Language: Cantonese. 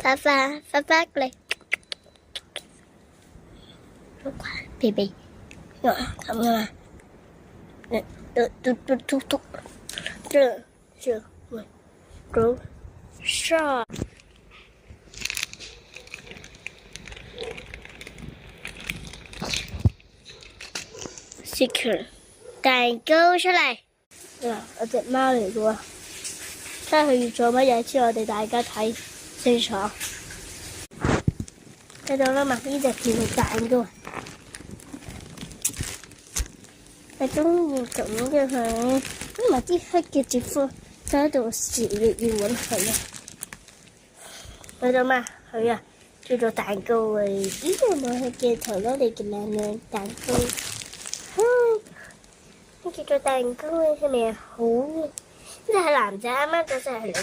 花過嚟，好乖，BB，咁噶嘛？嘟，這是我狗上。Secret 蛋糕出嚟，有隻貓嚟嘅喎，睇下佢要做乜嘢先，我哋大家睇清楚。睇到啦嘛？呢隻叫做蛋糕，我中意咁嘅佢，因為啲黑嘅姐夫就喺度試要揾佢啊。睇到嘛？佢啊叫做蛋糕嘅，呢個咪係鏡頭攞嚟嘅靚靚蛋糕。呢叫做蛋糕嘅係咪好？呢隻係男仔，啱啱嗰隻係女。